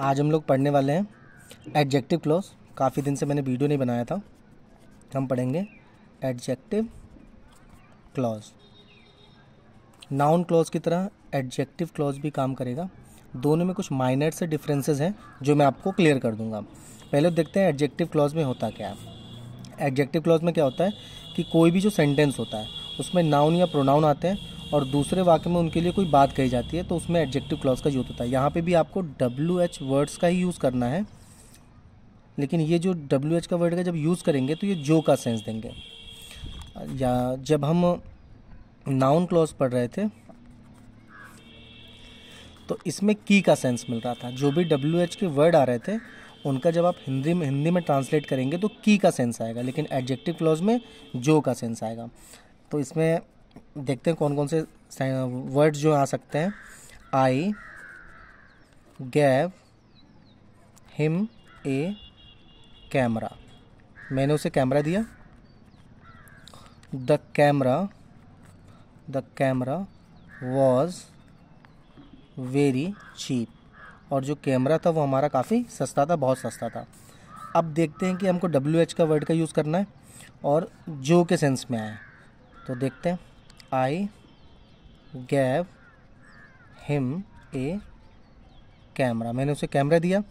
आज हम लोग पढ़ने वाले हैं एडजेक्टिव क्लॉज। काफ़ी दिन से मैंने वीडियो नहीं बनाया था। हम पढ़ेंगे एडजेक्टिव क्लॉज। नाउन क्लॉज की तरह एडजेक्टिव क्लॉज भी काम करेगा। दोनों में कुछ माइनर से डिफरेंसेस हैं जो मैं आपको क्लियर कर दूंगा। पहले देखते हैं एडजेक्टिव क्लॉज में होता क्या है। एडजेक्टिव क्लॉज में क्या होता है कि कोई भी जो सेंटेंस होता है उसमें नाउन या प्रोनाउन आते हैं और दूसरे वाक्य में उनके लिए कोई बात कही जाती है, तो उसमें एडजेक्टिव क्लॉज का यूज होता है। यहाँ पे भी आपको WH वर्ड्स का ही यूज़ करना है, लेकिन ये जो WH का वर्ड का जब यूज़ करेंगे तो ये जो का सेंस देंगे। या जब हम नाउन क्लॉज पढ़ रहे थे तो इसमें की का सेंस मिल रहा था। जो भी WH के वर्ड आ रहे थे उनका जब आप हिंदी में ट्रांसलेट करेंगे तो की का सेंस आएगा, लेकिन एडजेक्टिव क्लॉज में जो का सेंस आएगा। तो इसमें देखते हैं कौन कौन से वर्ड्स जो आ सकते हैं। I gave him a camera, मैंने उसे कैमरा दिया। The camera was very cheap, और जो कैमरा था वो हमारा काफ़ी सस्ता था, बहुत सस्ता था। अब देखते हैं कि हमको WH का वर्ड का यूज़ करना है और जो के सेंस में आए, तो देखते हैं। I gave him a camera, मैंने उसे कैमरा दिया।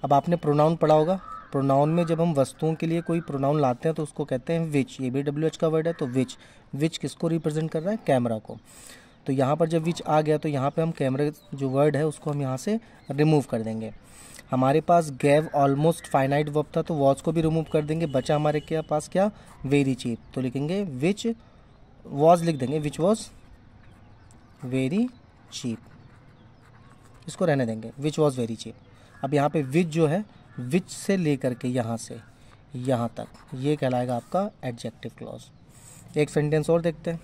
अब आपने प्रोनाउन पढ़ा होगा। प्रोनाउन में जब हम वस्तुओं के लिए कोई प्रोनाउन लाते हैं तो उसको कहते हैं विच। ये भी WH का वर्ड है, तो विच किसको रिप्रेजेंट कर रहा है? कैमरा को। तो यहाँ पर जब विच आ गया तो यहाँ पे हम कैमरा जो वर्ड है उसको हम यहाँ से रिमूव कर देंगे। हमारे पास गैव ऑलमोस्ट फाइनाइट वर्ब था तो वॉज को भी रिमूव कर देंगे। बचा हमारे के पास क्या? Very cheap. तो लिखेंगे विच वॉज, लिख देंगे विच वॉज वेरी चीप, इसको रहने देंगे, विच वॉज वेरी चीप। अब यहाँ पे विच जो है, विच से लेकर के यहाँ से यहाँ तक, ये कहलाएगा आपका एडजेक्टिव क्लॉज। एक सेंटेंस और देखते हैं।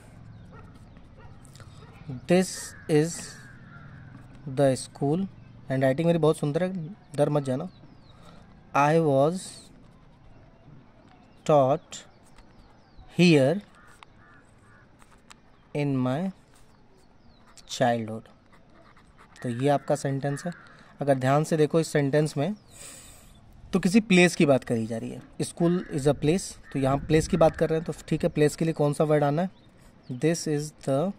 This is the school, hand writing मेरी बहुत सुंदर है, डर मत जाना। I was taught here in my childhood. तो ये आपका सेंटेंस है। अगर ध्यान से देखो इस सेंटेंस में तो किसी प्लेस की बात करी जा रही है। स्कूल इज़ अ प्लेस, तो यहाँ प्लेस की बात कर रहे हैं, तो ठीक है, प्लेस के लिए कौन सा वर्ड आना है? This is the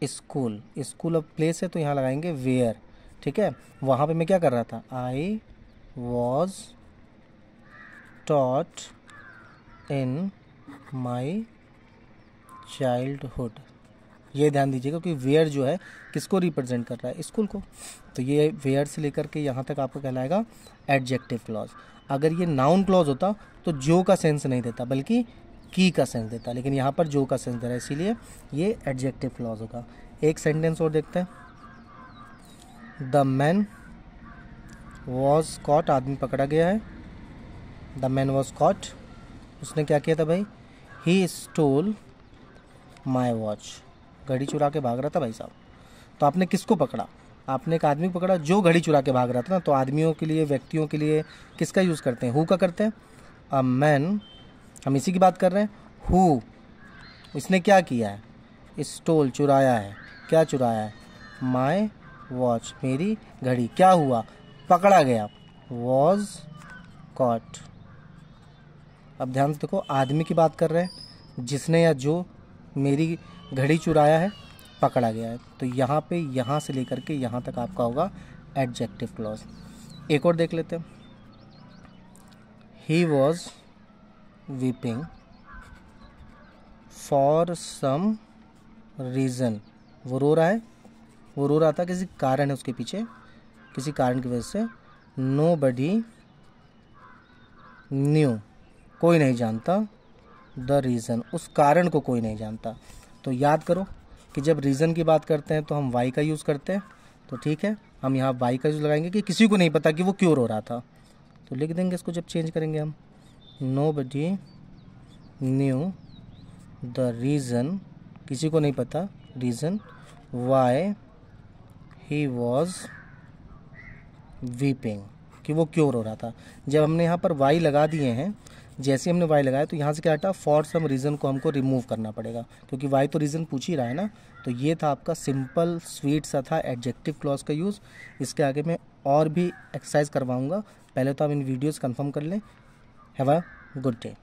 school. School अब प्लेस है तो यहाँ लगाएंगे वेयर। ठीक है, वहाँ पे मैं क्या कर रहा था? I was taught in my childhood. ये ध्यान दीजिएगा कि वेयर जो है किसको रिप्रेजेंट कर रहा है? स्कूल को। तो ये वेयर से लेकर के यहाँ तक आपको कहलाएगा एडजेक्टिव क्लॉज। अगर ये नाउन क्लॉज होता तो जो का सेंस नहीं देता बल्कि की का सेंस देता, लेकिन यहाँ पर जो का सेंस दे रहा है, इसीलिए ये एडजेक्टिव क्लॉज होगा। एक सेंटेंस और देखते हैं। द मैन वॉज कॉट, आदमी पकड़ा गया है। द मैन वॉज कॉट, उसने क्या किया था भाई? ही स्टोल माई वॉच, घड़ी चुरा के भाग रहा था भाई साहब। तो आपने किसको पकड़ा? आपने एक आदमी को पकड़ा जो घड़ी चुरा के भाग रहा था ना। तो आदमियों के लिए, व्यक्तियों के लिए किसका यूज़ करते हैं? हु का करते हैं। अ मैन, हम इसी की बात कर रहे हैं। हु, इसने क्या किया है? स्टोल, चुराया है। क्या चुराया है? माई वॉच, मेरी घड़ी। क्या हुआ? पकड़ा गया। Was caught. अब ध्यान से देखो, आदमी की बात कर रहे हैं, जिसने या जो मेरी घड़ी चुराया है, पकड़ा गया है। तो यहाँ पे यहाँ से लेकर के यहाँ तक आपका होगा एडजेक्टिव क्लॉज। एक और देख लेते हैं। He was weeping for some reason, वो रो रहा है, वो रो रहा था, किसी कारण है उसके पीछे, किसी कारण की वजह से। नो बडी न्यू, कोई नहीं जानता। द रीज़न, उस कारण को कोई नहीं जानता। तो याद करो कि जब रीज़न की बात करते हैं तो हम वाई का यूज़ करते हैं। तो ठीक है, हम यहाँ वाई का यूज़ लगाएंगे कि किसी को नहीं पता कि वो क्यों रो रहा था। तो लिख देंगे इसको जब चेंज करेंगे हम। Nobody knew the reason, किसी को नहीं पता reason, why he was weeping, कि वो क्यों रो रहा था। जब हमने यहाँ पर वाई लगा दिए हैं, जैसे हमने वाई लगाया तो यहाँ से क्या हटा? फॉर सम रीज़न को हमको रिमूव करना पड़ेगा, क्योंकि वाई तो रीज़न पूछ ही रहा है ना। तो ये था आपका सिंपल स्वीट सा था एडजेक्टिव क्लॉज का यूज़। इसके आगे मैं और भी एक्सरसाइज करवाऊंगा, पहले तो आप इन वीडियोस कंफर्म कर लें। Have a good day.